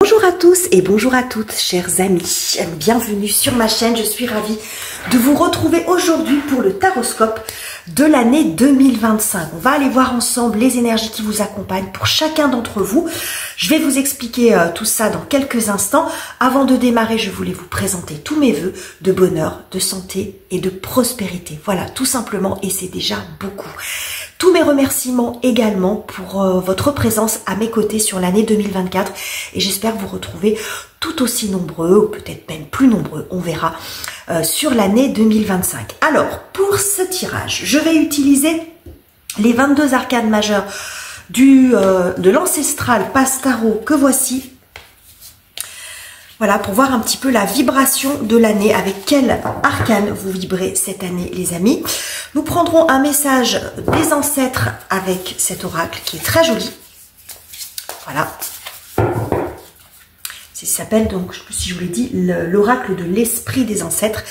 Bonjour à tous et bonjour à toutes, chers amis. Bienvenue sur ma chaîne. Je suis ravie de vous retrouver aujourd'hui pour le taroscope de l'année 2025. On va aller voir ensemble les énergies qui vous accompagnent pour chacun d'entre vous. Je vais vous expliquer tout ça dans quelques instants. Avant de démarrer, je voulais vous présenter tous mes vœux de bonheur, de santé et de prospérité. Voilà, tout simplement, et c'est déjà beaucoup. Tous mes remerciements également pour votre présence à mes côtés sur l'année 2024 et j'espère vous retrouver tout aussi nombreux, ou peut-être même plus nombreux, on verra, sur l'année 2025. Alors, pour ce tirage, je vais utiliser les 22 arcanes majeures de l'ancestral Passe Tarot que voici. Voilà, pour voir un petit peu la vibration de l'année, avec quel arcane vous vibrez cette année, les amis. Nous prendrons un message des ancêtres avec cet oracle qui est très joli. Voilà. Ça s'appelle donc, je ne sais plus si je vous l'ai dit, l'oracle de l'esprit des ancêtres.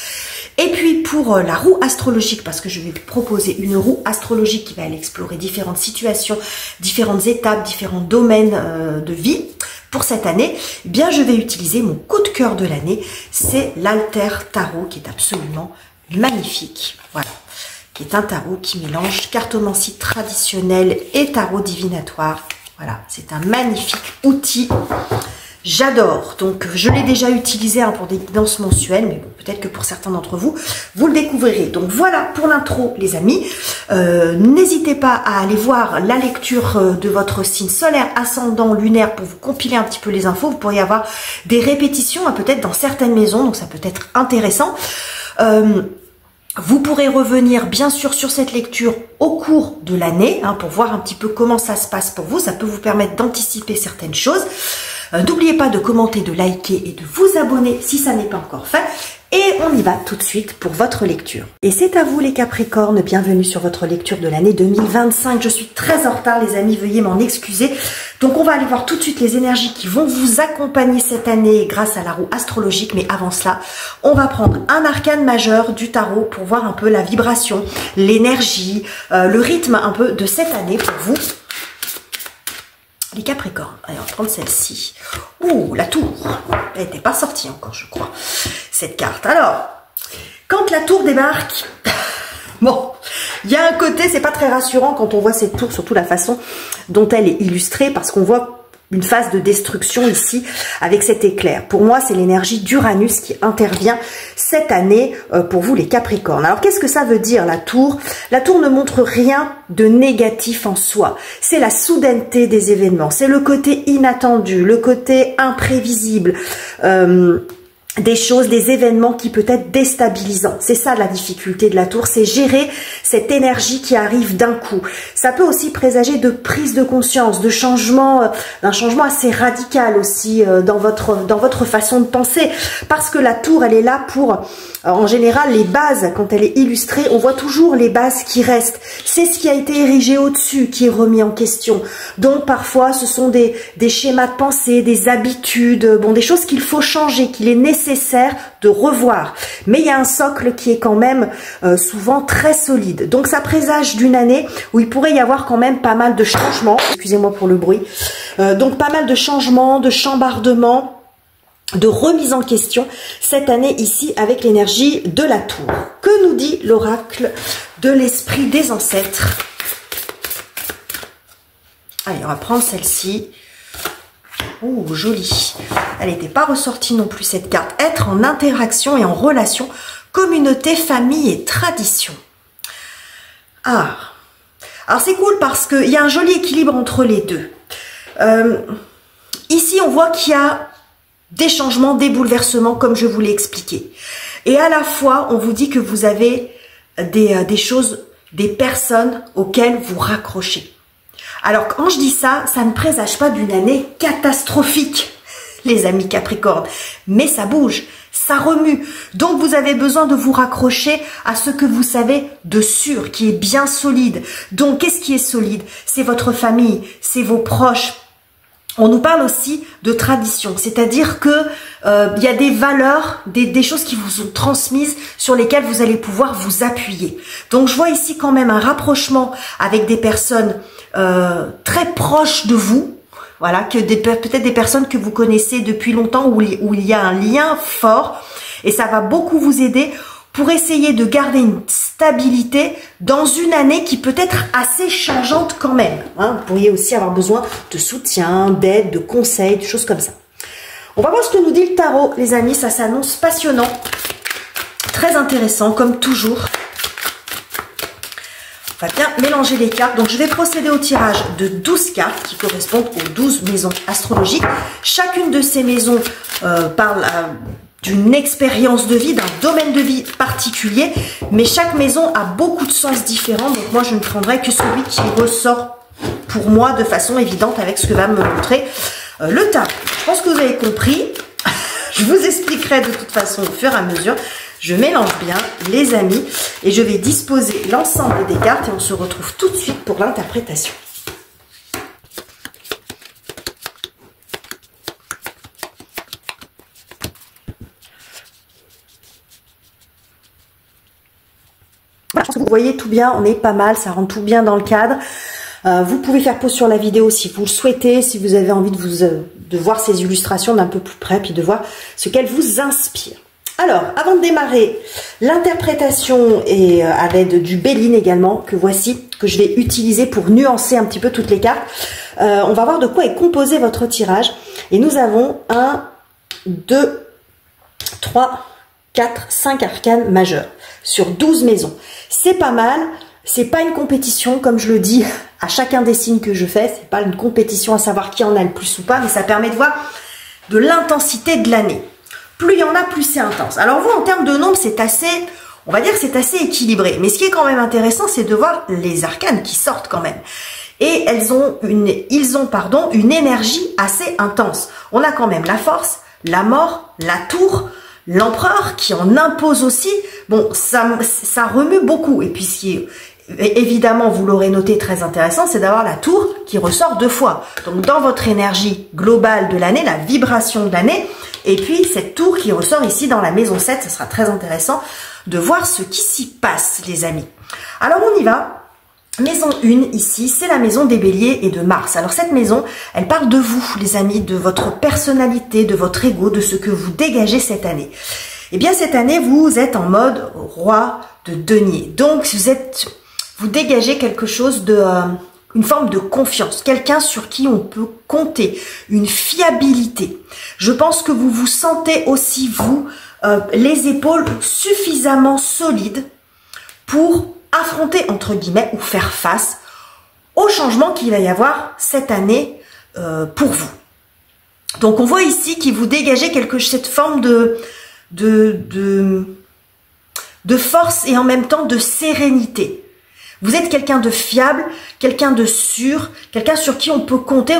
Et puis pour la roue astrologique, parce que je vais vous proposer une roue astrologique qui va aller explorer différentes situations, différentes étapes, différents domaines de vie. Pour cette année, eh bien, je vais utiliser mon coup de cœur de l'année, c'est l'Alter Tarot qui est absolument magnifique. Voilà, qui est un tarot qui mélange cartomancie traditionnelle et tarot divinatoire. Voilà, c'est un magnifique outil. J'adore, donc je l'ai déjà utilisé pour des guidances mensuelles, mais bon, peut-être que pour certains d'entre vous, vous le découvrirez. Donc voilà pour l'intro, les amis. N'hésitez pas à aller voir la lecture de votre signe solaire, ascendant, lunaire, pour vous compiler un petit peu les infos. Vous pourriez avoir des répétitions, peut-être dans certaines maisons, donc ça peut être intéressant. Vous pourrez revenir bien sûr sur cette lecture au cours de l'année, pour voir un petit peu comment ça se passe pour vous. Ça peut vous permettre d'anticiper certaines choses. N'oubliez pas de commenter, de liker et de vous abonner si ça n'est pas encore fait. Et on y va tout de suite pour votre lecture. Et c'est à vous les Capricornes, bienvenue sur votre lecture de l'année 2025. Je suis très en retard les amis, veuillez m'en excuser. Donc on va aller voir tout de suite les énergies qui vont vous accompagner cette année grâce à la roue astrologique. Mais avant cela, on va prendre un arcane majeur du tarot pour voir un peu la vibration, l'énergie, le rythme un peu de cette année pour vous. Les Capricornes. Allez, on va prendre celle-ci. Ouh, la tour. Elle n'était pas sortie encore, je crois, cette carte. Alors, quand la tour débarque, bon, il y a un côté, c'est pas très rassurant quand on voit cette tour, surtout la façon dont elle est illustrée, parce qu'on voit une phase de destruction ici avec cet éclair. Pour moi, c'est l'énergie d'Uranus qui intervient cette année pour vous les Capricornes. Alors, qu'est-ce que ça veut dire la tour? La tour ne montre rien de négatif en soi. C'est la soudaineté des événements. C'est le côté inattendu, le côté imprévisible. Des choses, des événements qui peut être déstabilisants. C'est ça la difficulté de la tour, c'est gérer cette énergie qui arrive d'un coup. Ça peut aussi présager de prise de conscience, de changement, d'un changement assez radical aussi dans votre façon de penser. Parce que la tour, elle est là pour, en général, les bases, quand elle est illustrée, on voit toujours les bases qui restent. C'est ce qui a été érigé au-dessus qui est remis en question. Donc parfois, ce sont des schémas de pensée, des habitudes, bon, des choses qu'il faut changer, qu'il est nécessaire de revoir, mais il y a un socle qui est quand même souvent très solide, donc ça présage d'une année où il pourrait y avoir quand même pas mal de changements, excusez-moi pour le bruit, donc pas mal de changements, de chambardements, de remise en question cette année ici avec l'énergie de la tour. Que nous dit l'oracle de l'esprit des ancêtres? Allez, on va prendre celle-ci. Oh, jolie. Elle n'était pas ressortie non plus cette carte. Être en interaction et en relation, communauté, famille et tradition. Ah. Alors c'est cool parce qu'il y a un joli équilibre entre les deux. Ici, on voit qu'il y a des changements, des bouleversements, comme je vous l'ai expliqué. Et à la fois, on vous dit que vous avez des choses, des personnes auxquelles vous raccrochez. Alors, quand je dis ça, ça ne présage pas d'une année catastrophique, les amis Capricornes. Mais ça bouge, ça remue. Donc, vous avez besoin de vous raccrocher à ce que vous savez de sûr, qui est bien solide. Donc, qu'est-ce qui est solide? C'est votre famille, c'est vos proches. On nous parle aussi de tradition, c'est-à-dire que il y a des valeurs, des choses qui vous sont transmises sur lesquelles vous allez pouvoir vous appuyer. Donc je vois ici quand même un rapprochement avec des personnes très proches de vous, voilà, que peut-être des personnes que vous connaissez depuis longtemps où il y a un lien fort, et ça va beaucoup vous aider pour essayer de garder une stabilité dans une année qui peut être assez changeante quand même. Hein. Vous pourriez aussi avoir besoin de soutien, d'aide, de conseils, de choses comme ça. On va voir ce que nous dit le tarot, les amis. Ça s'annonce passionnant, très intéressant, comme toujours. On va bien mélanger les cartes. Donc, je vais procéder au tirage de 12 cartes qui correspondent aux 12 maisons astrologiques. Chacune de ces maisons parle d'une expérience de vie, d'un domaine de vie particulier, mais chaque maison a beaucoup de sens différents, donc moi je ne prendrai que celui qui ressort pour moi de façon évidente avec ce que va me montrer le tarot. Je pense que vous avez compris, je vous expliquerai de toute façon au fur et à mesure. Je mélange bien les amis et je vais disposer l'ensemble des cartes et on se retrouve tout de suite pour l'interprétation. Voilà, je pense que vous voyez tout bien, on est pas mal, ça rentre tout bien dans le cadre. Vous pouvez faire pause sur la vidéo si vous le souhaitez, si vous avez envie de voir ces illustrations d'un peu plus près, puis de voir ce qu'elles vous inspirent. Alors, avant de démarrer l'interprétation et à l'aide du Béline également, que voici, que je vais utiliser pour nuancer un petit peu toutes les cartes, on va voir de quoi est composé votre tirage. Et nous avons 1, 2, 3, 4, 5 arcanes majeurs sur 12 maisons. C'est pas mal, c'est pas une compétition comme je le dis à chacun des signes que je fais, c'est pas une compétition à savoir qui en a le plus ou pas, mais ça permet de voir de l'intensité de l'année. Plus il y en a, plus c'est intense. Alors vous, en termes de nombre, c'est assez, on va dire que c'est assez équilibré. Mais ce qui est quand même intéressant, c'est de voir les arcanes qui sortent quand même. Et ils ont une énergie assez intense. On a quand même la force, la mort, la tour, l'empereur qui en impose aussi. Bon, ça remue beaucoup. Et puis ce qui est évidemment, vous l'aurez noté, très intéressant, c'est d'avoir la tour qui ressort 2 fois. Donc dans votre énergie globale de l'année, la vibration de l'année, et puis cette tour qui ressort ici dans la maison 7, ce sera très intéressant de voir ce qui s'y passe, les amis. Alors on y va. Maison 1 ici, c'est la maison des béliers et de Mars. Alors cette maison, elle parle de vous, les amis, de votre personnalité, de votre ego, de ce que vous dégagez cette année. Eh bien cette année, vous êtes en mode roi de denier. Donc vous dégagez quelque chose de... une forme de confiance, quelqu'un sur qui on peut compter, une fiabilité. Je pense que vous vous sentez aussi, vous, les épaules suffisamment solides pour affronter, entre guillemets, ou faire face au changement qu'il va y avoir cette année pour vous. Donc on voit ici qu'il vous dégagez cette forme de force et en même temps de sérénité. Vous êtes quelqu'un de fiable, quelqu'un de sûr, quelqu'un sur qui on peut compter,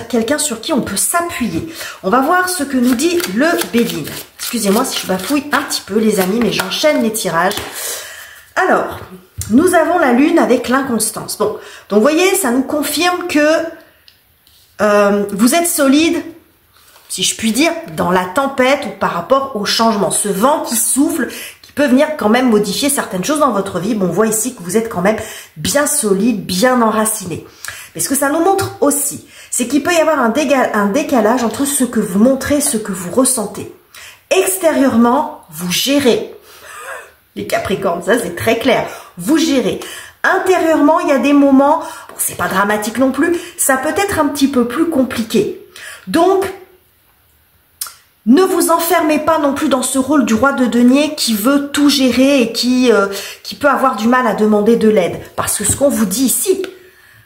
quelqu'un sur qui on peut s'appuyer. On va voir ce que nous dit le Béline. Excusez-moi si je bafouille un petit peu, les amis, mais j'enchaîne les tirages. Alors, nous avons la lune avec l'inconstance. Bon, donc vous voyez, ça nous confirme que vous êtes solide, si je puis dire, dans la tempête ou par rapport au changement. Ce vent qui souffle, peut venir quand même modifier certaines choses dans votre vie. Bon, on voit ici que vous êtes quand même bien solide, bien enraciné. Mais ce que ça nous montre aussi, c'est qu'il peut y avoir un décalage entre ce que vous montrez et ce que vous ressentez. Extérieurement, vous gérez. Les Capricornes, ça c'est très clair. Vous gérez. Intérieurement, il y a des moments, bon, c'est pas dramatique non plus, ça peut être un petit peu plus compliqué. Donc, ne vous enfermez pas non plus dans ce rôle du roi de denier qui veut tout gérer et qui peut avoir du mal à demander de l'aide. Parce que ce qu'on vous dit ici,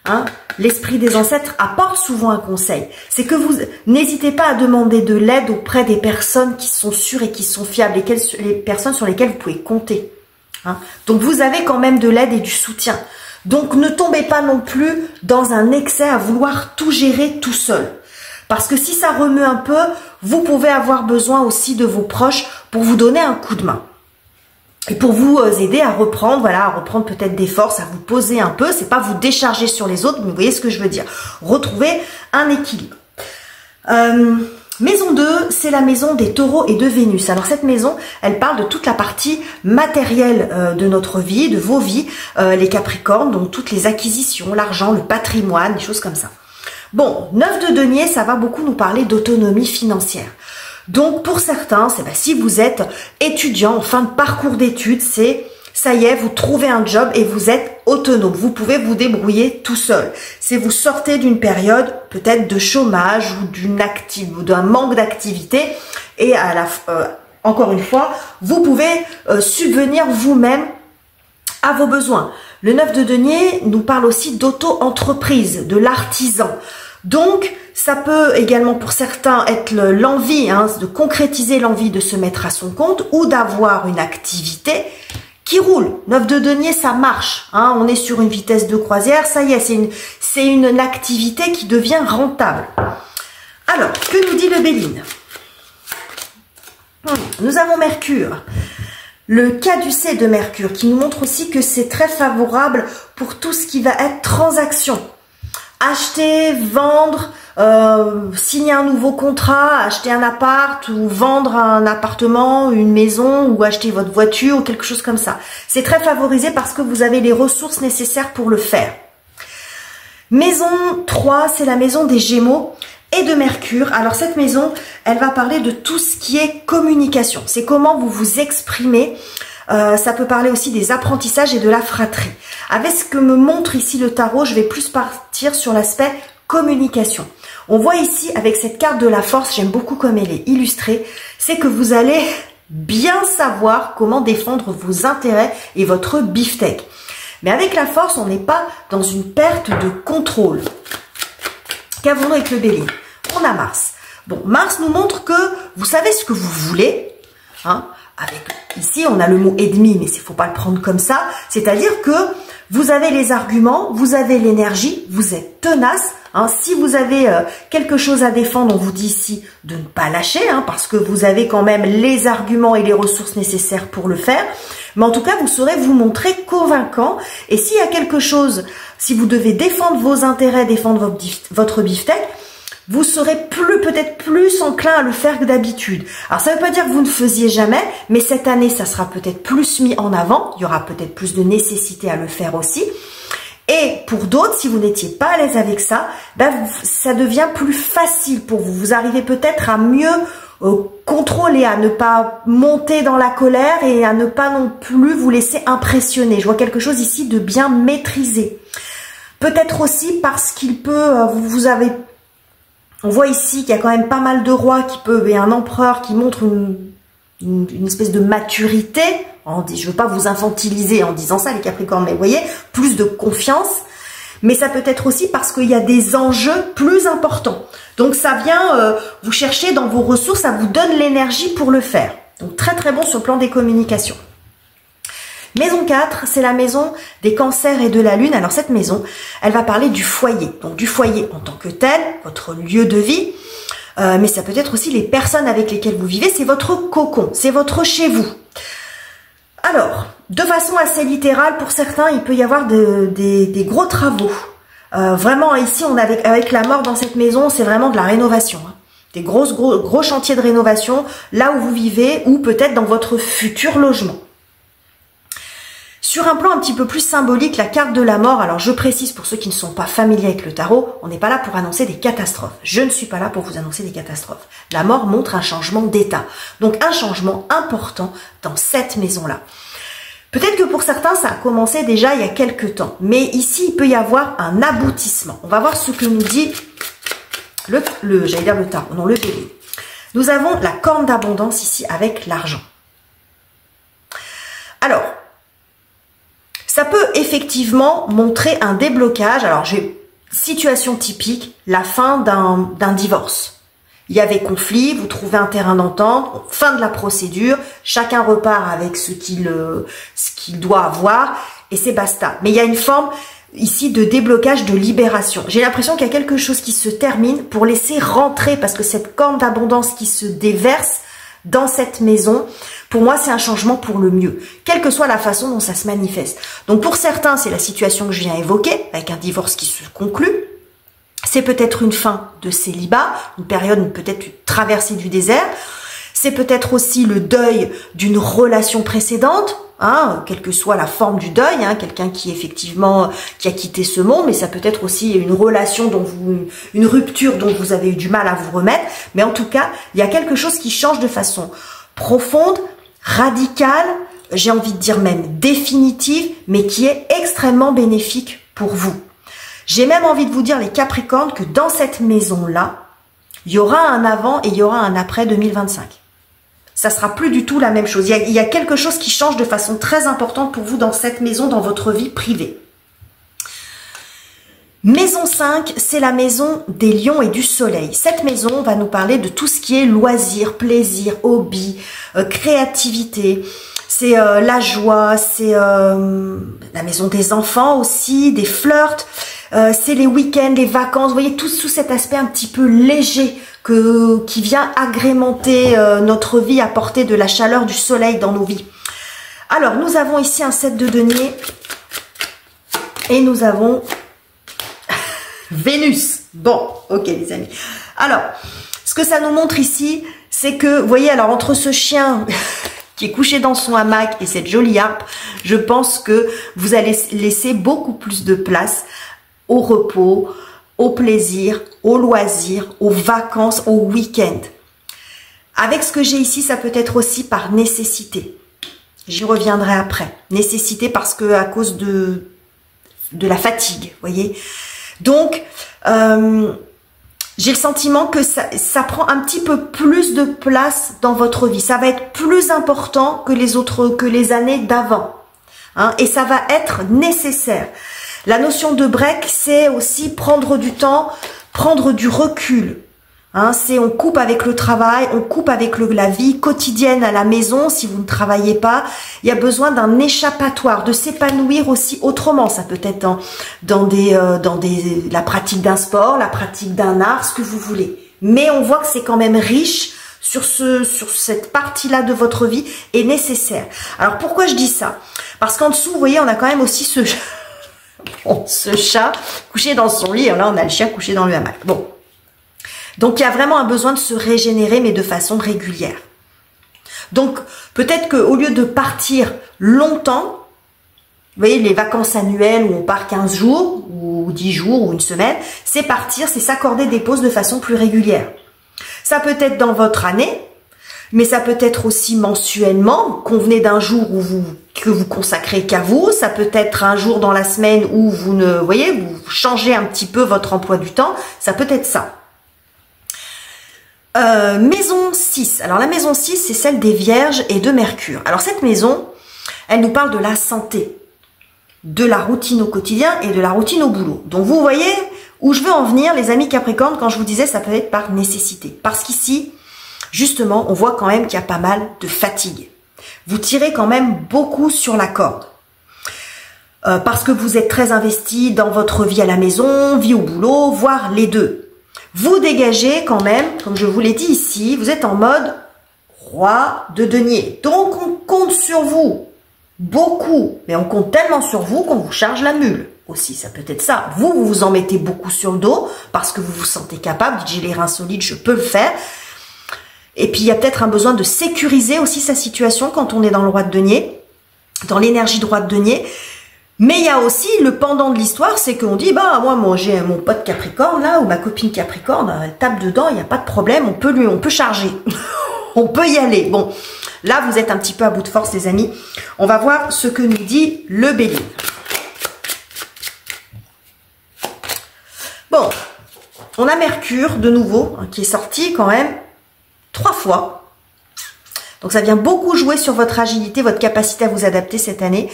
hein, l'esprit des ancêtres apporte souvent un conseil. C'est que vous n'hésitez pas à demander de l'aide auprès des personnes qui sont sûres et qui sont fiables, les personnes sur lesquelles vous pouvez compter. Hein. Donc vous avez quand même de l'aide et du soutien. Donc ne tombez pas non plus dans un excès à vouloir tout gérer tout seul. Parce que si ça remue un peu, vous pouvez avoir besoin aussi de vos proches pour vous donner un coup de main. Et pour vous aider à reprendre, voilà, à reprendre peut-être des forces, à vous poser un peu. C'est pas vous décharger sur les autres, mais vous voyez ce que je veux dire. Retrouver un équilibre. Maison 2, c'est la maison des taureaux et de Vénus. Alors cette maison, elle parle de toute la partie matérielle de notre vie, de vos vies, les Capricornes, donc toutes les acquisitions, l'argent, le patrimoine, des choses comme ça. Bon, 9 de denier, ça va beaucoup nous parler d'autonomie financière. Donc pour certains, c'est si vous êtes étudiant en fin de parcours d'études, c'est ça y est, vous trouvez un job et vous êtes autonome. Vous pouvez vous débrouiller tout seul. C'est vous sortez d'une période peut-être de chômage ou d'un manque d'activité et encore une fois, vous pouvez subvenir vous-même à vos besoins. Le 9 de denier nous parle aussi d'auto-entreprise, de l'artisan. Donc, ça peut également pour certains être l'envie, de concrétiser l'envie de se mettre à son compte ou d'avoir une activité qui roule. 9 de denier, ça marche. On est sur une vitesse de croisière, ça y est, c'est une activité qui devient rentable. Alors, que nous dit le Béline? Nous avons Mercure. Le caducée de Mercure qui nous montre aussi que c'est très favorable pour tout ce qui va être transaction. Acheter, vendre, signer un nouveau contrat, acheter un appart ou vendre un appartement, une maison ou acheter votre voiture ou quelque chose comme ça. C'est très favorisé parce que vous avez les ressources nécessaires pour le faire. Maison 3, c'est la maison des Gémeaux et de Mercure. Alors cette maison, elle va parler de tout ce qui est communication. C'est comment vous vous exprimez. Ça peut parler aussi des apprentissages et de la fratrie. Avec ce que me montre ici le tarot, je vais plus partir sur l'aspect communication. On voit ici avec cette carte de la force, j'aime beaucoup comme elle est illustrée, c'est que vous allez bien savoir comment défendre vos intérêts et votre beefsteak. Mais avec la force, on n'est pas dans une perte de contrôle. Qu'avons-nous avec le Bélier? On a Mars. Bon, Mars nous montre que vous savez ce que vous voulez. Ici, on a le mot ennemi, mais il ne faut pas le prendre comme ça. C'est-à-dire que vous avez les arguments, vous avez l'énergie, vous êtes tenace. Si vous avez quelque chose à défendre, on vous dit ici de ne pas lâcher, parce que vous avez quand même les arguments et les ressources nécessaires pour le faire. Mais en tout cas, vous saurez vous montrer convaincant. Et s'il y a quelque chose, si vous devez défendre vos intérêts, défendre votre beefsteak, vous serez peut-être plus enclin à le faire que d'habitude. Alors ça ne veut pas dire que vous ne faisiez jamais, mais cette année, ça sera peut-être plus mis en avant. Il y aura peut-être plus de nécessité à le faire aussi. Et pour d'autres, si vous n'étiez pas à l'aise avec ça, ça devient plus facile pour vous. Vous arrivez peut-être à mieux contrôler, à ne pas monter dans la colère et à ne pas non plus vous laisser impressionner. Je vois quelque chose ici de bien maîtrisé. Peut-être aussi parce qu'il peut, on voit ici qu'il y a quand même pas mal de rois et un empereur qui montre une espèce de maturité. Je ne veux pas vous infantiliser en disant ça, les Capricornes, mais vous voyez, plus de confiance. Mais ça peut être aussi parce qu'il y a des enjeux plus importants. Donc ça vient vous chercher dans vos ressources, ça vous donne l'énergie pour le faire. Donc très très bon sur le plan des communications. Maison 4, c'est la maison des cancers et de la lune. Alors cette maison, elle va parler du foyer. Donc du foyer en tant que tel, votre lieu de vie. Mais ça peut être aussi les personnes avec lesquelles vous vivez. C'est votre cocon, c'est votre chez vous. Alors, de façon assez littérale, pour certains, il peut y avoir des gros travaux. Vraiment, ici, on avec la mort dans cette maison, c'est vraiment de la rénovation. Des gros chantiers de rénovation, là où vous vivez, ou peut-être dans votre futur logement. Sur un plan un petit peu plus symbolique, la carte de la mort, alors je précise pour ceux qui ne sont pas familiers avec le tarot, on n'est pas là pour annoncer des catastrophes. Je ne suis pas là pour vous annoncer des catastrophes. La mort montre un changement d'état. Donc un changement important dans cette maison-là. Peut-être que pour certains, ça a commencé déjà il y a quelques temps. Mais ici, il peut y avoir un aboutissement. On va voir ce que nous dit j'allais dire le tarot, non, le Bélier. Nous avons la corne d'abondance ici avec l'argent. Alors, ça peut effectivement montrer un déblocage. Alors, situation typique, la fin d'un divorce. Il y avait conflit, vous trouvez un terrain d'entente, fin de la procédure, chacun repart avec ce qu'il doit avoir et c'est basta. Mais il y a une forme ici de déblocage, de libération. J'ai l'impression qu'il y a quelque chose qui se termine pour laisser rentrer, parce que cette corne d'abondance qui se déverse dans cette maison, pour moi, c'est un changement pour le mieux, quelle que soit la façon dont ça se manifeste. Donc pour certains, c'est la situation que je viens évoquer, avec un divorce qui se conclut. C'est peut-être une fin de célibat, une période, peut-être une traversée du désert. C'est peut-être aussi le deuil d'une relation précédente, hein, quelle que soit la forme du deuil, hein, quelqu'un qui effectivement qui a quitté ce monde, mais ça peut être aussi une relation une rupture dont vous avez eu du mal à vous remettre. Mais en tout cas, il y a quelque chose qui change de façon profonde, radicale, j'ai envie de dire même définitive, mais qui est extrêmement bénéfique pour vous. J'ai même envie de vous dire, les Capricornes, que dans cette maison-là, il y aura un avant et il y aura un après 2025. Ça sera plus du tout la même chose. Il y a quelque chose qui change de façon très importante pour vous dans cette maison, dans votre vie privée. Maison 5, c'est la maison des lions et du soleil. Cette maison va nous parler de tout ce qui est loisirs, plaisir, hobby, créativité. C'est la joie, c'est la maison des enfants aussi, des flirts. C'est les week-ends, les vacances, vous voyez, tout cet aspect un petit peu léger qui vient agrémenter notre vie, apporter de la chaleur, du soleil dans nos vies. Alors, nous avons ici un 7 de denier et nous avons Vénus. Bon, ok les amis. Alors, ce que ça nous montre ici, c'est que, vous voyez, alors entre ce chien qui est couché dans son hamac et cette jolie harpe, je pense que vous allez laisser beaucoup plus de place au repos, au plaisir, au loisir, aux vacances, au week-end. Avec ce que j'ai ici, ça peut être aussi par nécessité. J'y reviendrai après. Nécessité parce que à cause de la fatigue, vous voyez. Donc, j'ai le sentiment que ça prend un petit peu plus de place dans votre vie. Ça va être plus important que les années d'avant. Hein, et ça va être nécessaire. La notion de break, c'est aussi prendre du temps, prendre du recul. Hein, c'est on coupe avec le travail, on coupe avec la vie quotidienne à la maison. Si vous ne travaillez pas, il y a besoin d'un échappatoire, de s'épanouir aussi autrement. Ça peut être dans la pratique d'un sport, la pratique d'un art, ce que vous voulez. Mais on voit que c'est quand même riche sur cette partie-là de votre vie et nécessaire. Alors pourquoi je dis ça? Parce qu'en dessous, vous voyez, on a quand même aussi ce chat couché dans son lit. Là, on a le chien couché dans le hamac. Bon. Donc, il y a vraiment un besoin de se régénérer, mais de façon régulière. Donc, peut-être qu'au lieu de partir longtemps, vous voyez, les vacances annuelles où on part 15 jours, ou 10 jours, ou une semaine, c'est partir, c'est s'accorder des pauses de façon plus régulière. Ça peut être dans votre année, mais ça peut être aussi mensuellement. Convenez d'un jour que vous consacrez qu'à vous. Ça peut être un jour dans la semaine où vous changez un petit peu votre emploi du temps. Ça peut être ça. Maison 6. Alors la maison 6, c'est celle des Vierges et de Mercure. Alors cette maison, elle nous parle de la santé, de la routine au quotidien et de la routine au boulot. Donc vous voyez où je veux en venir, les amis Capricorne, quand je vous disais ça peut être par nécessité. Parce qu'ici, justement, on voit quand même qu'il y a pas mal de fatigue. Vous tirez quand même beaucoup sur la corde. Parce que vous êtes très investi dans votre vie à la maison, vie au boulot, voire les deux. Vous dégagez quand même, comme je vous l'ai dit ici, vous êtes en mode roi de denier. Donc on compte sur vous, beaucoup, mais on compte tellement sur vous qu'on vous charge la mule aussi, ça peut être ça. Vous vous en mettez beaucoup sur le dos parce que vous vous sentez capable, dites j'ai les reins solides, je peux le faire. Et puis il y a peut-être un besoin de sécuriser aussi sa situation quand on est dans le roi de denier, dans l'énergie de roi de denier. Mais il y a aussi le pendant de l'histoire, c'est qu'on dit, bah moi j'ai mon pote Capricorne là, ou ma copine Capricorne, elle tape dedans, il n'y a pas de problème, on peut charger, on peut y aller. Bon, là vous êtes un petit peu à bout de force les amis. On va voir ce que nous dit le Bélier. Bon, on a Mercure de nouveau, qui est sorti quand même 3 fois. Donc ça vient beaucoup jouer sur votre agilité, votre capacité à vous adapter cette année.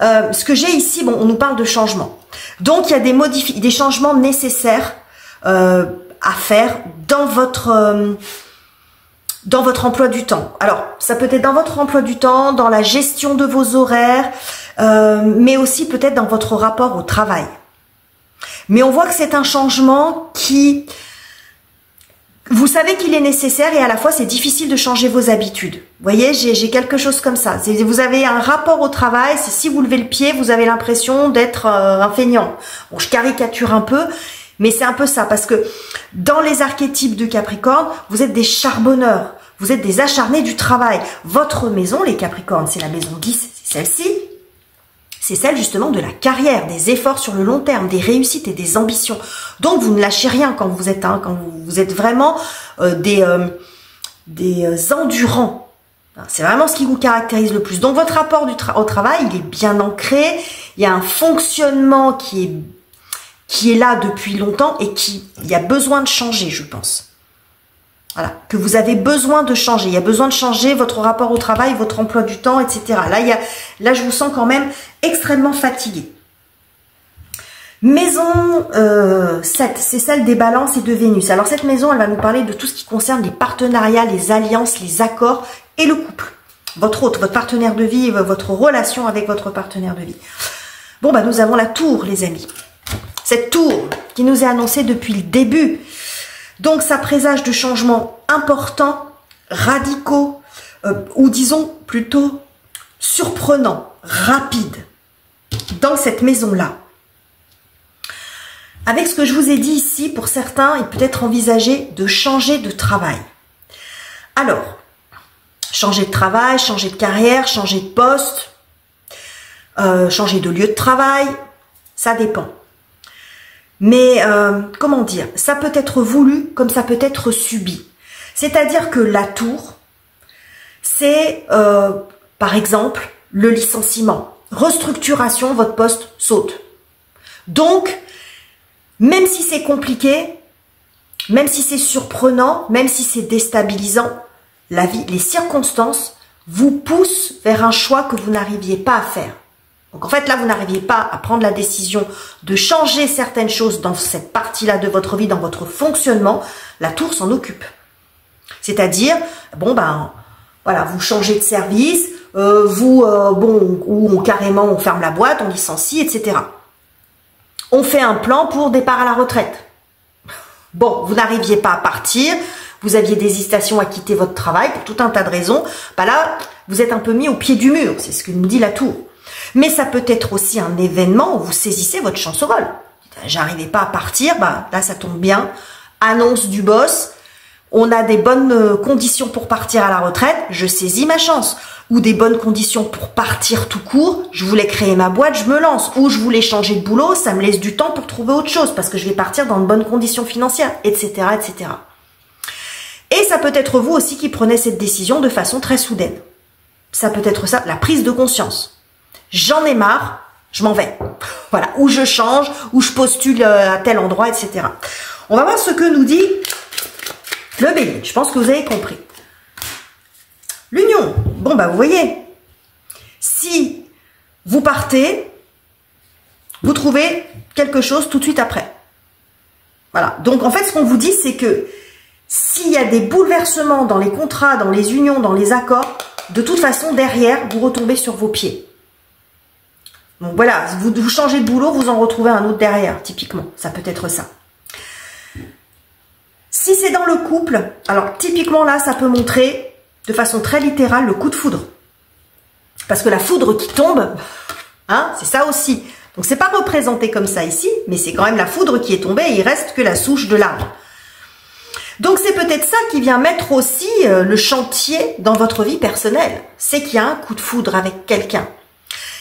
Ce que j'ai ici, bon, on nous parle de changement. Donc, il y a des changements nécessaires à faire dans votre emploi du temps. Alors, ça peut être dans votre emploi du temps, dans la gestion de vos horaires, mais aussi peut-être dans votre rapport au travail. Mais on voit que c'est un changement qui... Vous savez qu'il est nécessaire et à la fois c'est difficile de changer vos habitudes. Vous voyez, j'ai quelque chose comme ça. Vous avez un rapport au travail, c'est si vous levez le pied, vous avez l'impression d'être un feignant. Bon, je caricature un peu, mais c'est un peu ça. Parce que dans les archétypes de Capricorne, vous êtes des charbonneurs, vous êtes des acharnés du travail. Votre maison, les Capricornes, c'est la maison 10, c'est Celle-ci, c'est celle justement de la carrière, des efforts sur le long terme, des réussites et des ambitions. Donc vous ne lâchez rien quand vous êtes, quand vous êtes vraiment des endurants. C'est vraiment ce qui vous caractérise le plus. Donc votre rapport au travail, il est bien ancré. Il y a un fonctionnement qui est là depuis longtemps et il y a besoin de changer, je pense. Voilà, que vous avez besoin de changer. Il y a besoin de changer votre rapport au travail, votre emploi du temps, etc. Là, je vous sens quand même extrêmement fatigué. Maison 7, c'est celle des balances et de Vénus. Alors cette maison, elle va nous parler de tout ce qui concerne les partenariats, les alliances, les accords et le couple. Votre partenaire de vie, votre relation avec votre partenaire de vie. Bon, bah nous avons la tour, les amis. Cette tour qui nous est annoncée depuis le début. Donc ça présage de changements importants, radicaux, ou disons plutôt surprenants, rapides, dans cette maison-là. Avec ce que je vous ai dit ici, pour certains, il peut être envisagé de changer de travail. Alors, changer de travail, changer de carrière, changer de poste, changer de lieu de travail, ça dépend. Mais, comment dire, ça peut être voulu comme ça peut être subi. C'est-à-dire que la tour, c'est, par exemple, le licenciement. Restructuration, votre poste saute. Donc, même si c'est compliqué, même si c'est surprenant, même si c'est déstabilisant, la vie, les circonstances vous poussent vers un choix que vous n'arriviez pas à faire. Donc en fait, là, vous n'arriviez pas à prendre la décision de changer certaines choses dans cette partie-là de votre vie, dans votre fonctionnement. La tour s'en occupe. C'est-à-dire, bon, ben, voilà, vous changez de service, ou carrément, on ferme la boîte, on licencie, etc. On fait un plan pour départ à la retraite. Bon, vous n'arriviez pas à partir, vous aviez des hésitations à quitter votre travail pour tout un tas de raisons. Bah là, vous êtes un peu mis au pied du mur, c'est ce que nous dit la tour. Mais ça peut être aussi un événement où vous saisissez votre chance au vol. J'arrivais pas à partir, bah là ça tombe bien. Annonce du boss, on a des bonnes conditions pour partir à la retraite, je saisis ma chance. Ou des bonnes conditions pour partir tout court, je voulais créer ma boîte, je me lance. Ou je voulais changer de boulot, ça me laisse du temps pour trouver autre chose parce que je vais partir dans de bonnes conditions financières, etc., etc. Et ça peut être vous aussi qui prenez cette décision de façon très soudaine. Ça peut être ça, la prise de conscience. J'en ai marre, je m'en vais. Voilà, ou je change, ou je postule à tel endroit, etc. On va voir ce que nous dit le Bélier. Je pense que vous avez compris. L'union, bon bah vous voyez, si vous partez, vous trouvez quelque chose tout de suite après. Voilà, donc en fait ce qu'on vous dit c'est que s'il y a des bouleversements dans les contrats, dans les unions, dans les accords, de toute façon derrière vous retombez sur vos pieds. Donc voilà, vous changez de boulot, vous en retrouvez un autre derrière, typiquement, ça peut être ça. Si c'est dans le couple, alors typiquement là ça peut montrer de façon très littérale le coup de foudre. Parce que la foudre qui tombe, hein, c'est ça aussi. Donc c'est pas représenté comme ça ici, mais c'est quand même la foudre qui est tombée et il reste que la souche de l'arbre. Donc c'est peut-être ça qui vient mettre aussi le chantier dans votre vie personnelle. C'est qu'il y a un coup de foudre avec quelqu'un.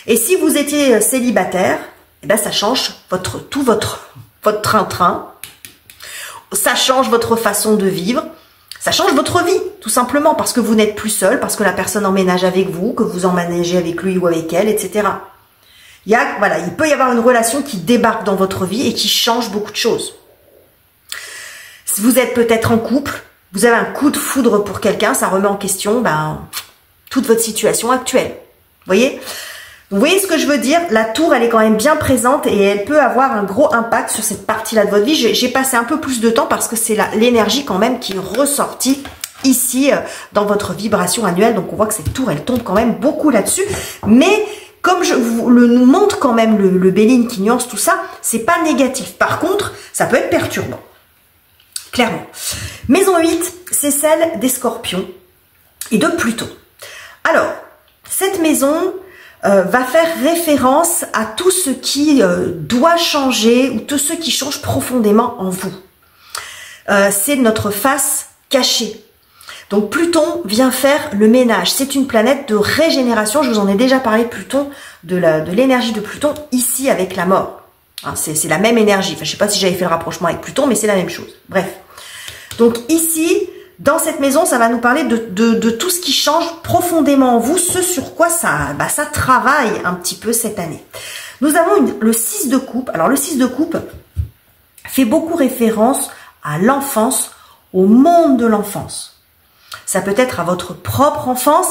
Et si vous étiez célibataire, eh ben ça change votre train-train. Ça change votre façon de vivre. Ça change votre vie, tout simplement, parce que vous n'êtes plus seul, parce que la personne emménage avec vous, que vous emménagez avec lui ou avec elle, etc. Il peut y avoir une relation qui débarque dans votre vie et qui change beaucoup de choses. Si vous êtes peut-être en couple, vous avez un coup de foudre pour quelqu'un, ça remet en question toute votre situation actuelle. Vous voyez ce que je veux dire? La tour, elle est quand même bien présente et elle peut avoir un gros impact sur cette partie-là de votre vie. J'ai passé un peu plus de temps parce que c'est l'énergie quand même qui est ressortie ici dans votre vibration annuelle. Donc on voit que cette tour, elle tombe quand même beaucoup là-dessus. Mais comme je vous le montre quand même le Béline qui nuance tout ça, c'est pas négatif. Par contre, ça peut être perturbant. Clairement. Maison 8, c'est celle des Scorpions et de Pluton. Alors, cette maison va faire référence à tout ce qui doit changer ou tout ce qui change profondément en vous. C'est notre face cachée. Donc Pluton vient faire le ménage. C'est une planète de régénération. Je vous en ai déjà parlé, Pluton, de l'énergie de Pluton ici avec la mort. Hein, c'est la même énergie. Enfin, je ne sais pas si j'avais fait le rapprochement avec Pluton, mais c'est la même chose. Bref. Donc ici, dans cette maison, ça va nous parler de tout ce qui change profondément en vous, ce sur quoi ça travaille un petit peu cette année. Nous avons le 6 de coupe. Alors le 6 de coupe fait beaucoup référence à l'enfance, au monde de l'enfance. Ça peut être à votre propre enfance,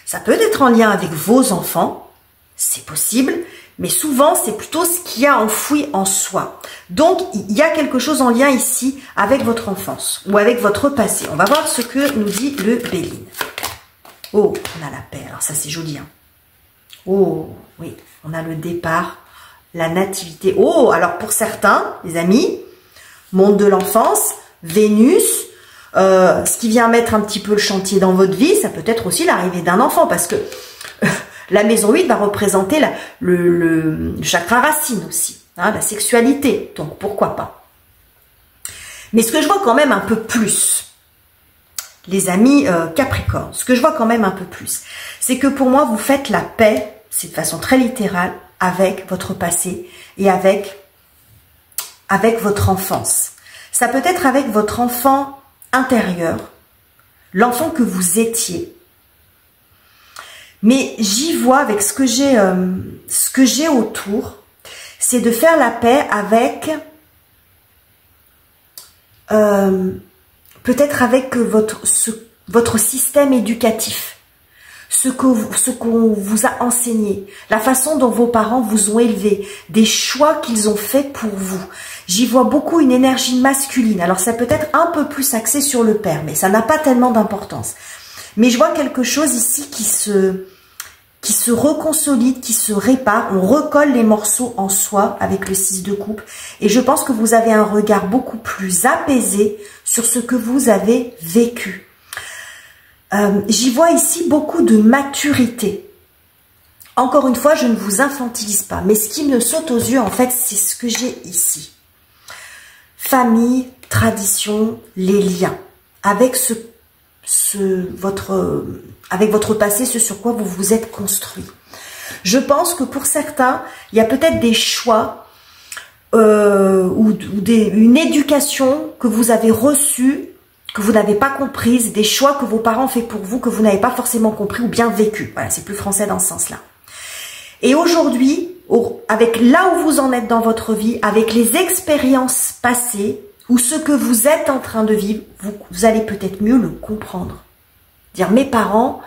ça peut être en lien avec vos enfants, c'est possible, mais souvent c'est plutôt ce qu'il y a enfoui en soi. Donc il y a quelque chose en lien ici avec votre enfance ou avec votre passé. On va voir ce que nous dit le Béline. Oh, on a la paix, alors ça c'est joli. Hein. Oh, oui, on a le départ, la nativité. Oh, alors pour certains, les amis, monde de l'enfance, Vénus, ce qui vient mettre un petit peu le chantier dans votre vie, ça peut être aussi l'arrivée d'un enfant, parce que la maison 8 va représenter le chakra racine aussi, hein, la sexualité, donc pourquoi pas. Mais ce que je vois quand même un peu plus, les amis Capricorne, ce que je vois quand même un peu plus, c'est que pour moi, vous faites la paix, c'est de façon très littérale, avec votre passé et avec votre enfance. Ça peut être avec votre enfant intérieur, l'enfant que vous étiez. Mais j'y vois avec ce que j'ai autour, c'est de faire la paix avec peut-être avec votre système éducatif, ce qu'on vous a enseigné, la façon dont vos parents vous ont élevé, des choix qu'ils ont faits pour vous. J'y vois beaucoup une énergie masculine. Alors ça peut être un peu plus axé sur le père, mais ça n'a pas tellement d'importance. Mais je vois quelque chose ici qui se reconsolide, qui se répare. On recolle les morceaux en soi avec le 6 de coupe. Et je pense que vous avez un regard beaucoup plus apaisé sur ce que vous avez vécu. J'y vois ici beaucoup de maturité. Encore une fois, je ne vous infantilise pas. Mais ce qui me saute aux yeux, en fait, c'est ce que j'ai ici. Famille, tradition, les liens. Avec avec votre passé, ce sur quoi vous vous êtes construit. Je pense que pour certains, il y a peut-être des choix une éducation que vous avez reçue, que vous n'avez pas comprise, des choix que vos parents ont fait pour vous, que vous n'avez pas forcément compris ou bien vécu. Voilà, c'est plus français dans ce sens-là. Et aujourd'hui, avec là où vous en êtes dans votre vie, avec les expériences passées, ou ce que vous êtes en train de vivre, vous allez peut-être mieux le comprendre. Dire, mes parents,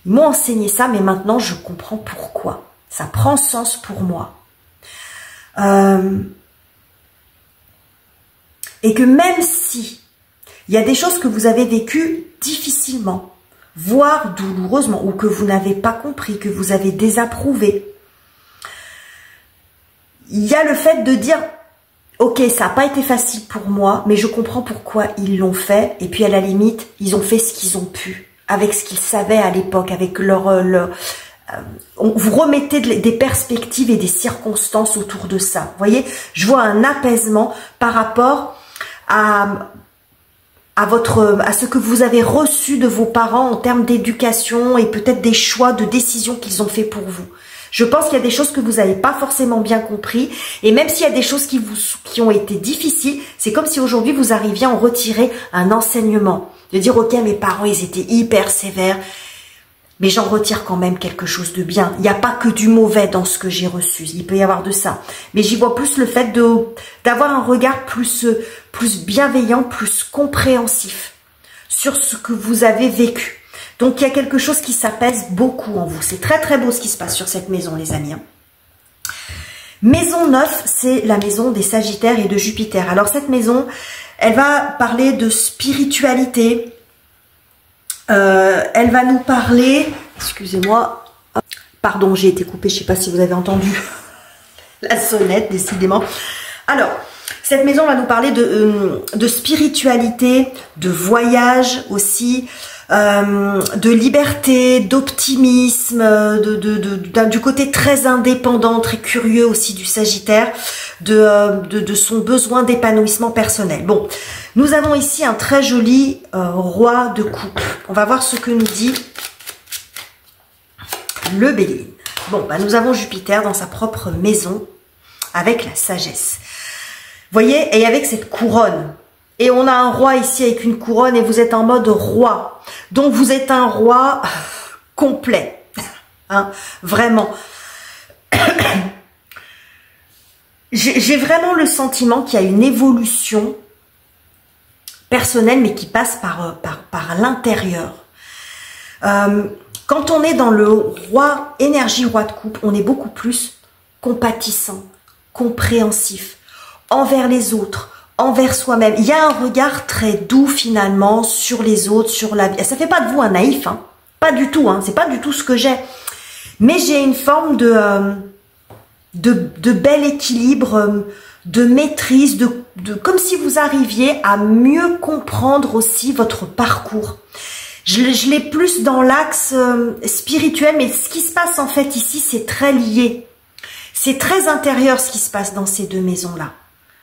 ils m'ont enseigné ça, mais maintenant je comprends pourquoi. Ça prend sens pour moi. Et que même si il y a des choses que vous avez vécues difficilement, voire douloureusement, ou que vous n'avez pas compris, que vous avez désapprouvé, il y a le fait de dire, ok, ça n'a pas été facile pour moi, mais je comprends pourquoi ils l'ont fait, et puis à la limite, ils ont fait ce qu'ils ont pu, avec ce qu'ils savaient à l'époque, avec vous remettez des perspectives et des circonstances autour de ça. Vous voyez, je vois un apaisement par rapport à ce que vous avez reçu de vos parents en termes d'éducation et peut-être des choix de décision qu'ils ont fait pour vous. Je pense qu'il y a des choses que vous n'avez pas forcément bien compris. Et même s'il y a des choses qui ont été difficiles, c'est comme si aujourd'hui vous arriviez à en retirer un enseignement. De dire, ok, mes parents, ils étaient hyper sévères, mais j'en retire quand même quelque chose de bien. Il n'y a pas que du mauvais dans ce que j'ai reçu. Il peut y avoir de ça. Mais j'y vois plus le fait d'avoir un regard plus bienveillant, plus compréhensif sur ce que vous avez vécu. Donc, il y a quelque chose qui s'apaise beaucoup en vous. C'est très, très beau ce qui se passe sur cette maison, les amis. Maison 9, c'est la maison des Sagittaires et de Jupiter. Alors, cette maison, elle va parler de spiritualité. Elle va nous parler... Excusez-moi. Pardon, j'ai été coupée. Je ne sais pas si vous avez entendu la sonnette, décidément. Alors, Cette maison va nous parler de spiritualité, de voyage aussi, de liberté, d'optimisme, du côté très indépendant, très curieux aussi du Sagittaire, de son besoin d'épanouissement personnel. Bon, nous avons ici un très joli roi de coupe. On va voir ce que nous dit le Béline. Bon, bah, nous avons Jupiter dans sa propre maison avec la sagesse. Voyez, et avec cette couronne. Et on a un roi ici avec une couronne et vous êtes en mode roi. Donc vous êtes un roi complet. Hein, vraiment. J'ai vraiment le sentiment qu'il y a une évolution personnelle, mais qui passe par l'intérieur. Quand on est dans le roi, énergie roi de coupe, on est beaucoup plus compatissant, compréhensif, envers les autres, envers soi-même. Il y a un regard très doux finalement sur les autres, sur la vie. Ça fait pas de vous un naïf, hein. Pas du tout, hein. C'est pas du tout ce que j'ai. Mais j'ai une forme de bel équilibre, de maîtrise, comme si vous arriviez à mieux comprendre aussi votre parcours. Je l'ai plus dans l'axe spirituel, mais ce qui se passe en fait ici, c'est très lié. C'est très intérieur ce qui se passe dans ces deux maisons-là.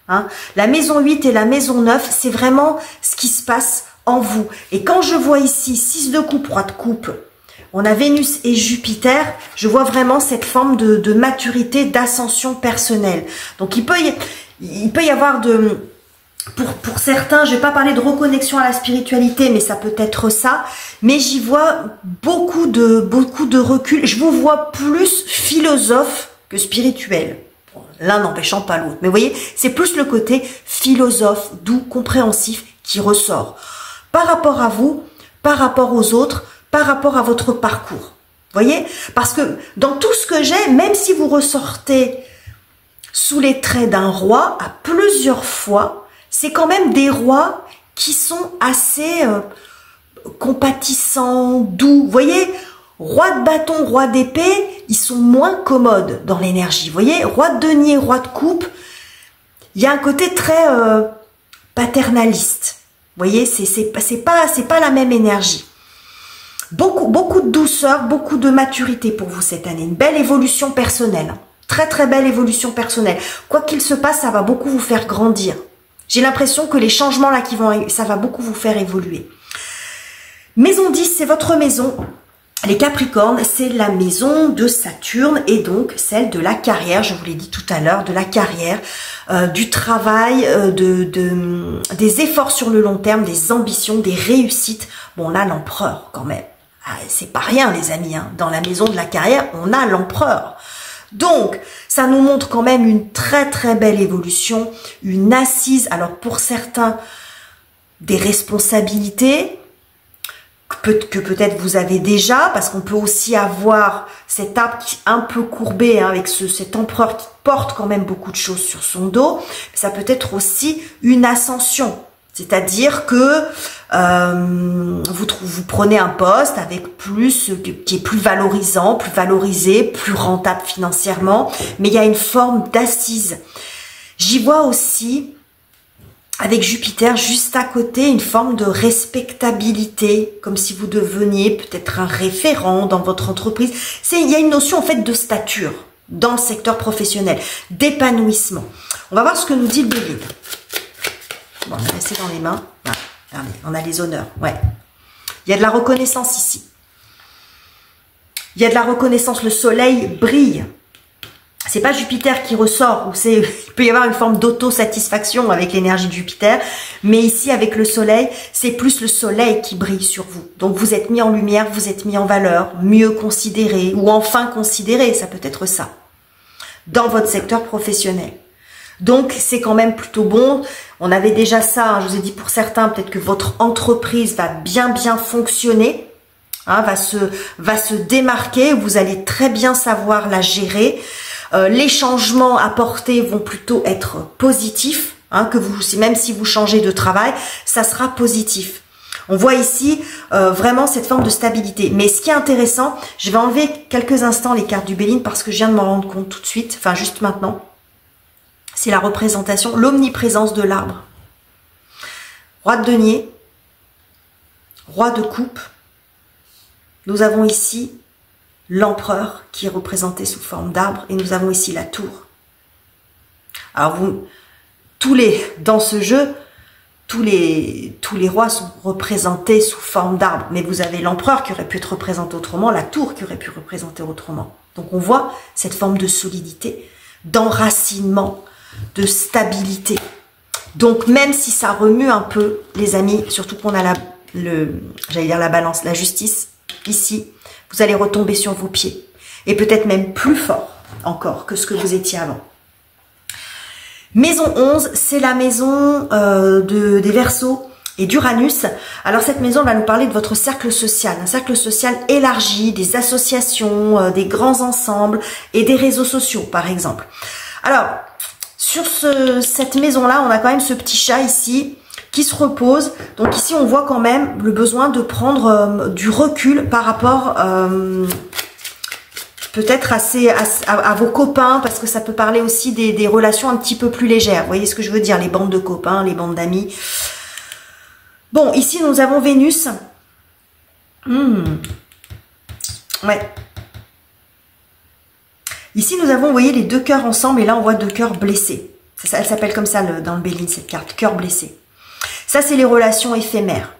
Hein, la maison 8 et la maison 9, c'est vraiment ce qui se passe en vous. Et quand je vois ici 6 de coupe, roi de coupe, on a Vénus et Jupiter, je vois vraiment cette forme de maturité, d'ascension personnelle. Donc il peut y avoir pour certains, je vais pas parler de reconnexion à la spiritualité, mais ça peut être ça. Mais j'y vois beaucoup de recul. Je vous vois plus philosophe que spirituel. L'un n'empêchant pas l'autre. Mais vous voyez, c'est plus le côté philosophe, doux, compréhensif qui ressort. Par rapport à vous, par rapport aux autres, par rapport à votre parcours. Vous voyez? Parce que dans tout ce que j'ai, même si vous ressortez sous les traits d'un roi à plusieurs fois, c'est quand même des rois qui sont assez compatissants, doux. Vous voyez? Roi de bâton, roi d'épée, ils sont moins commodes dans l'énergie. Vous voyez, roi de denier, roi de coupe, il y a un côté très paternaliste. Vous voyez, c'est pas la même énergie. Beaucoup de douceur, beaucoup de maturité pour vous cette année. Une belle évolution personnelle. Très très belle évolution personnelle. Quoi qu'il se passe, ça va beaucoup vous faire grandir. J'ai l'impression que les changements là qui vont arriver, ça va beaucoup vous faire évoluer. Maison 10, c'est votre maison. Les Capricornes, c'est la maison de Saturne et donc celle de la carrière, je vous l'ai dit tout à l'heure, de la carrière, du travail, des efforts sur le long terme, des ambitions, des réussites. Bon, on a l'empereur quand même. Ah, c'est pas rien les amis, hein. Dans la maison de la carrière, on a l'empereur. Donc, ça nous montre quand même une très très belle évolution, une assise, alors pour certains, des responsabilités, que peut-être vous avez déjà, parce qu'on peut aussi avoir cet arbre qui est un peu courbé, hein, avec cet empereur qui porte quand même beaucoup de choses sur son dos. Ça peut être aussi une ascension, c'est-à-dire que vous prenez un poste avec qui est plus valorisant, plus valorisé, plus rentable financièrement, mais il y a une forme d'assise. J'y vois aussi avec Jupiter juste à côté, une forme de respectabilité, comme si vous deveniez peut-être un référent dans votre entreprise. Il y a une notion en fait de stature dans le secteur professionnel, d'épanouissement. On va voir ce que nous dit le Béline. Bon, on va laisser dans les mains. Ah, regardez, on a les honneurs. Ouais. Il y a de la reconnaissance ici. Il y a de la reconnaissance. Le soleil brille. C'est pas Jupiter qui ressort, il peut y avoir une forme d'autosatisfaction avec l'énergie de Jupiter, mais ici avec le soleil, c'est plus le soleil qui brille sur vous. Donc vous êtes mis en lumière, vous êtes mis en valeur, mieux considéré, ou enfin considéré, ça peut être ça, dans votre secteur professionnel. Donc c'est quand même plutôt bon. On avait déjà ça, hein, je vous ai dit pour certains, peut-être que votre entreprise va bien fonctionner, hein, va se démarquer, vous allez très bien savoir la gérer. Les changements apportés vont plutôt être positifs, hein, même si vous changez de travail, ça sera positif. On voit ici vraiment cette forme de stabilité. Mais ce qui est intéressant, je vais enlever quelques instants les cartes du Béline parce que je viens de m'en rendre compte tout de suite, enfin juste maintenant. c'est la représentation, l'omniprésence de l'arbre. Roi de denier, roi de coupe. Nous avons ici l'empereur qui est représenté sous forme d'arbre et nous avons ici la tour. Alors dans ce jeu, tous les rois sont représentés sous forme d'arbre, mais vous avez l'empereur qui aurait pu être représenté autrement, la tour qui aurait pu représenter autrement. Donc on voit cette forme de solidité, d'enracinement, de stabilité. Donc même si ça remue un peu, les amis, surtout qu'on a j'allais dire la balance, la justice, ici, vous allez retomber sur vos pieds. Et peut-être même plus fort encore que ce que vous étiez avant. Maison 11, c'est la maison des Verseaux et d'Uranus. Alors cette maison va nous parler de votre cercle social, un cercle social élargi, des associations, des grands ensembles et des réseaux sociaux par exemple. Alors sur cette maison-là, on a quand même ce petit chat ici qui se repose. Donc ici on voit quand même le besoin de prendre du recul par rapport peut-être à vos copains, parce que ça peut parler aussi des relations un petit peu plus légères. Vous voyez ce que je veux dire, les bandes de copains, les bandes d'amis. Bon, ici nous avons Vénus. Ouais. Ici nous avons, vous voyez, les deux cœurs ensemble, et là on voit deux cœurs blessés. Elle s'appelle comme ça dans le Béline, cette carte, cœur blessé. Ça, c'est les relations éphémères.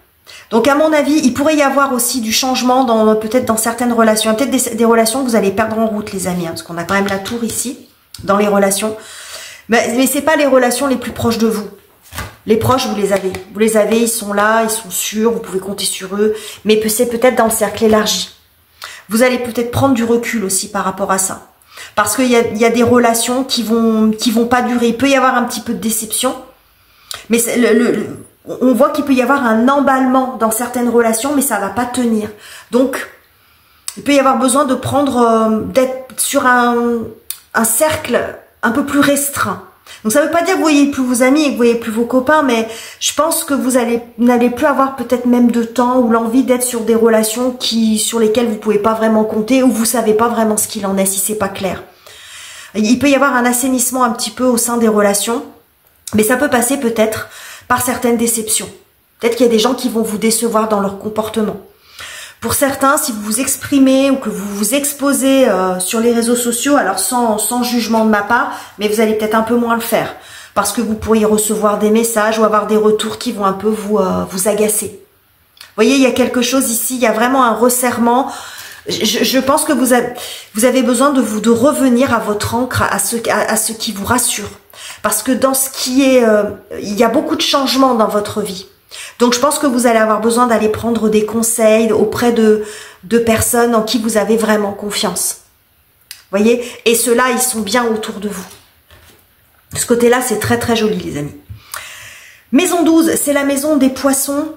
Donc, à mon avis, il pourrait y avoir aussi du changement peut-être dans certaines relations. Peut-être des relations que vous allez perdre en route, les amis. Hein, parce qu'on a quand même la tour ici, dans les relations. Mais ce n'est pas les relations les plus proches de vous. Les proches, vous les avez. Vous les avez, ils sont là, ils sont sûrs, vous pouvez compter sur eux. Mais c'est peut-être dans le cercle élargi. Vous allez peut-être prendre du recul aussi par rapport à ça. Parce qu'il y a des relations qui vont pas durer. Il peut y avoir un petit peu de déception. Mais on voit qu'il peut y avoir un emballement dans certaines relations, mais ça va pas tenir. Donc, il peut y avoir besoin de d'être sur un cercle un peu plus restreint. Donc, ça veut pas dire que vous voyez plus vos amis et que vous voyez plus vos copains, mais je pense que vous n'allez plus avoir peut-être même de temps ou l'envie d'être sur des relations sur lesquelles vous pouvez pas vraiment compter ou vous savez pas vraiment ce qu'il en est si c'est pas clair. Il peut y avoir un assainissement un petit peu au sein des relations, mais ça peut passer peut-être par certaines déceptions. Peut-être qu'il y a des gens qui vont vous décevoir dans leur comportement. Pour certains, si vous vous exprimez ou que vous vous exposez sur les réseaux sociaux, alors sans jugement de ma part, mais vous allez peut-être un peu moins le faire. Parce que vous pourriez recevoir des messages ou avoir des retours qui vont un peu vous agacer. Vous voyez, il y a quelque chose ici, il y a vraiment un resserrement. Je pense que vous avez besoin de revenir à votre ancre, à ce qui vous rassure. Parce que dans il y a beaucoup de changements dans votre vie. Donc, je pense que vous allez avoir besoin d'aller prendre des conseils auprès de personnes en qui vous avez vraiment confiance. Vous voyez? Et ceux-là, ils sont bien autour de vous. De ce côté-là, c'est très, très joli, les amis. Maison 12, c'est la maison des poissons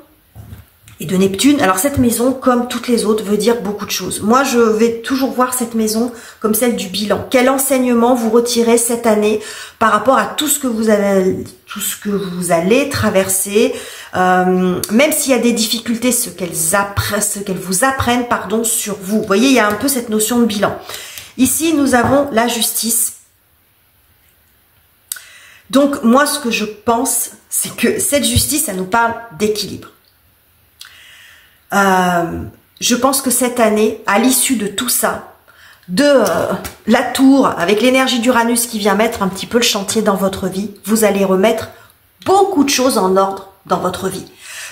et de Neptune. Alors, cette maison, comme toutes les autres, veut dire beaucoup de choses. Moi, je vais toujours voir cette maison comme celle du bilan. Quel enseignement vous retirez cette année par rapport à tout ce que vous allez traverser, même s'il y a des difficultés, ce qu'elles vous apprennent, sur vous. Vous voyez, il y a un peu cette notion de bilan. Ici, nous avons la justice. Donc, moi, ce que je pense, c'est que cette justice, ça nous parle d'équilibre. Je pense que cette année, à l'issue de tout ça, de la tour, avec l'énergie d'Uranus qui vient mettre un petit peu le chantier dans votre vie, vous allez remettre beaucoup de choses en ordre dans votre vie.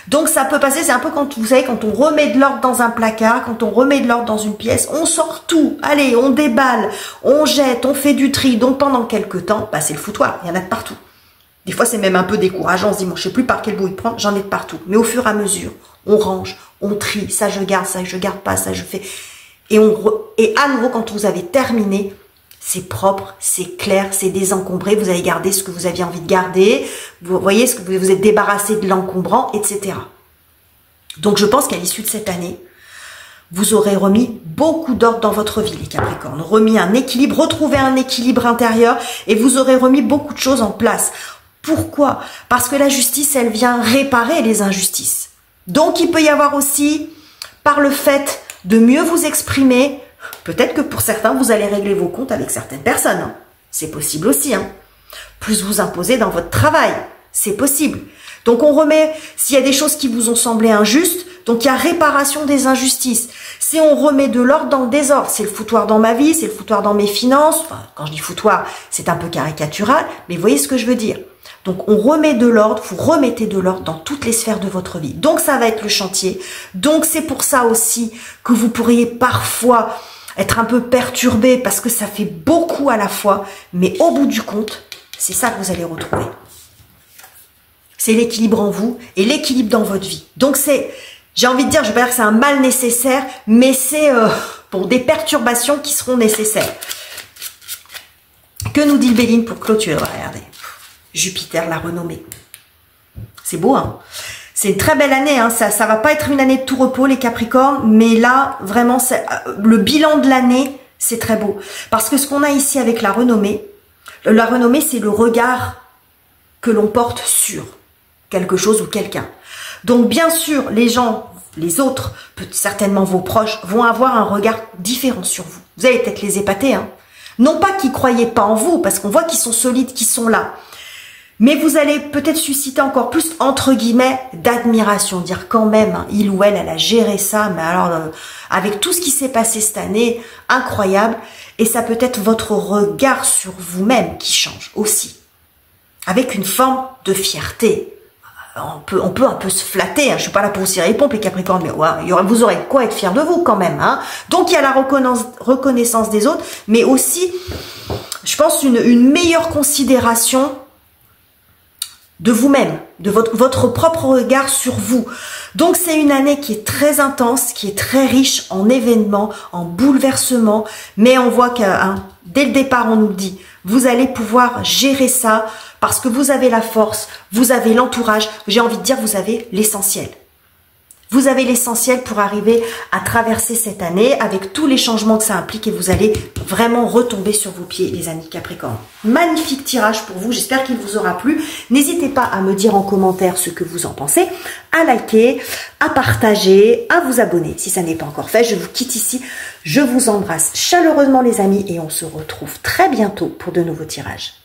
Donc ça peut passer, c'est un peu quand, vous savez, quand on remet de l'ordre dans un placard, quand on remet de l'ordre dans une pièce, on sort tout, allez, on déballe, on jette, on fait du tri. Donc pendant quelques temps, bah, c'est le foutoir, il y en a de partout. Des fois, c'est même un peu décourageant, on se dit, bon, je sais plus par quel bout il prend, j'en ai de partout. Mais au fur et à mesure, on range, on trie, ça je garde pas, ça je fais. Et à nouveau, quand vous avez terminé, c'est propre, c'est clair, c'est désencombré, vous avez gardé ce que vous aviez envie de garder, vous voyez ce que vous êtes débarrassé de l'encombrant, etc. Donc je pense qu'à l'issue de cette année, vous aurez remis beaucoup d'ordre dans votre vie, les Capricornes, remis un équilibre, retrouvé un équilibre intérieur et vous aurez remis beaucoup de choses en place. Pourquoi? Parce que la justice, elle vient réparer les injustices. Donc, il peut y avoir aussi, par le fait de mieux vous exprimer, peut-être que pour certains, vous allez régler vos comptes avec certaines personnes. Hein. C'est possible aussi. Hein. plus vous imposez dans votre travail. C'est possible. Donc on remet, s'il y a des choses qui vous ont semblé injustes, donc il y a réparation des injustices. Si on remet de l'ordre dans le désordre, c'est le foutoir dans ma vie, c'est le foutoir dans mes finances. Enfin, quand je dis foutoir, c'est un peu caricatural, mais vous voyez ce que je veux dire. Donc on remet de l'ordre, vous remettez de l'ordre dans toutes les sphères de votre vie. Donc ça va être le chantier. Donc c'est pour ça aussi que vous pourriez parfois être un peu perturbé parce que ça fait beaucoup à la fois, mais au bout du compte, c'est ça que vous allez retrouver. C'est l'équilibre en vous et l'équilibre dans votre vie. Donc c'est, j'ai envie de dire, je vais pas dire que c'est un mal nécessaire, mais c'est pour des perturbations qui seront nécessaires. Que nous dit Béline pour clôturer? Regardez, Jupiter, la renommée. C'est beau, hein? C'est une très belle année, hein. Ça va pas être une année de tout repos, les Capricornes, mais là, vraiment, le bilan de l'année, c'est très beau. Parce que ce qu'on a ici avec la renommée, c'est le regard que l'on porte sur quelque chose ou quelqu'un. Donc bien sûr, les gens, les autres, certainement vos proches, vont avoir un regard différent sur vous. Vous allez peut-être les épater, hein. Non pas qu'ils ne croyaient pas en vous, parce qu'on voit qu'ils sont solides, qu'ils sont là. Mais vous allez peut-être susciter encore plus, entre guillemets, d'admiration. Dire quand même, hein, il ou elle a géré ça, mais alors, avec tout ce qui s'est passé cette année, incroyable. Et ça peut être votre regard sur vous-même qui change aussi. Avec une forme de fierté. On peut un peu se flatter, hein. Je suis pas là pour vous cirer les pompes, les Capricornes, mais ouais, vous aurez quoi être fier de vous quand même, hein. Donc il y a la reconnaissance des autres, mais aussi, je pense, une meilleure considération de vous-même, de votre propre regard sur vous. Donc c'est une année qui est très intense, qui est très riche en événements, en bouleversements, mais on voit que dès le départ on nous dit, vous allez pouvoir gérer ça parce que vous avez la force, vous avez l'entourage, j'ai envie de dire vous avez l'essentiel. Vous avez l'essentiel pour arriver à traverser cette année avec tous les changements que ça implique et vous allez vraiment retomber sur vos pieds, les amis Capricorne. Magnifique tirage pour vous, j'espère qu'il vous aura plu. N'hésitez pas à me dire en commentaire ce que vous en pensez, à liker, à partager, à vous abonner si ça n'est pas encore fait. Je vous quitte ici, je vous embrasse chaleureusement les amis et on se retrouve très bientôt pour de nouveaux tirages.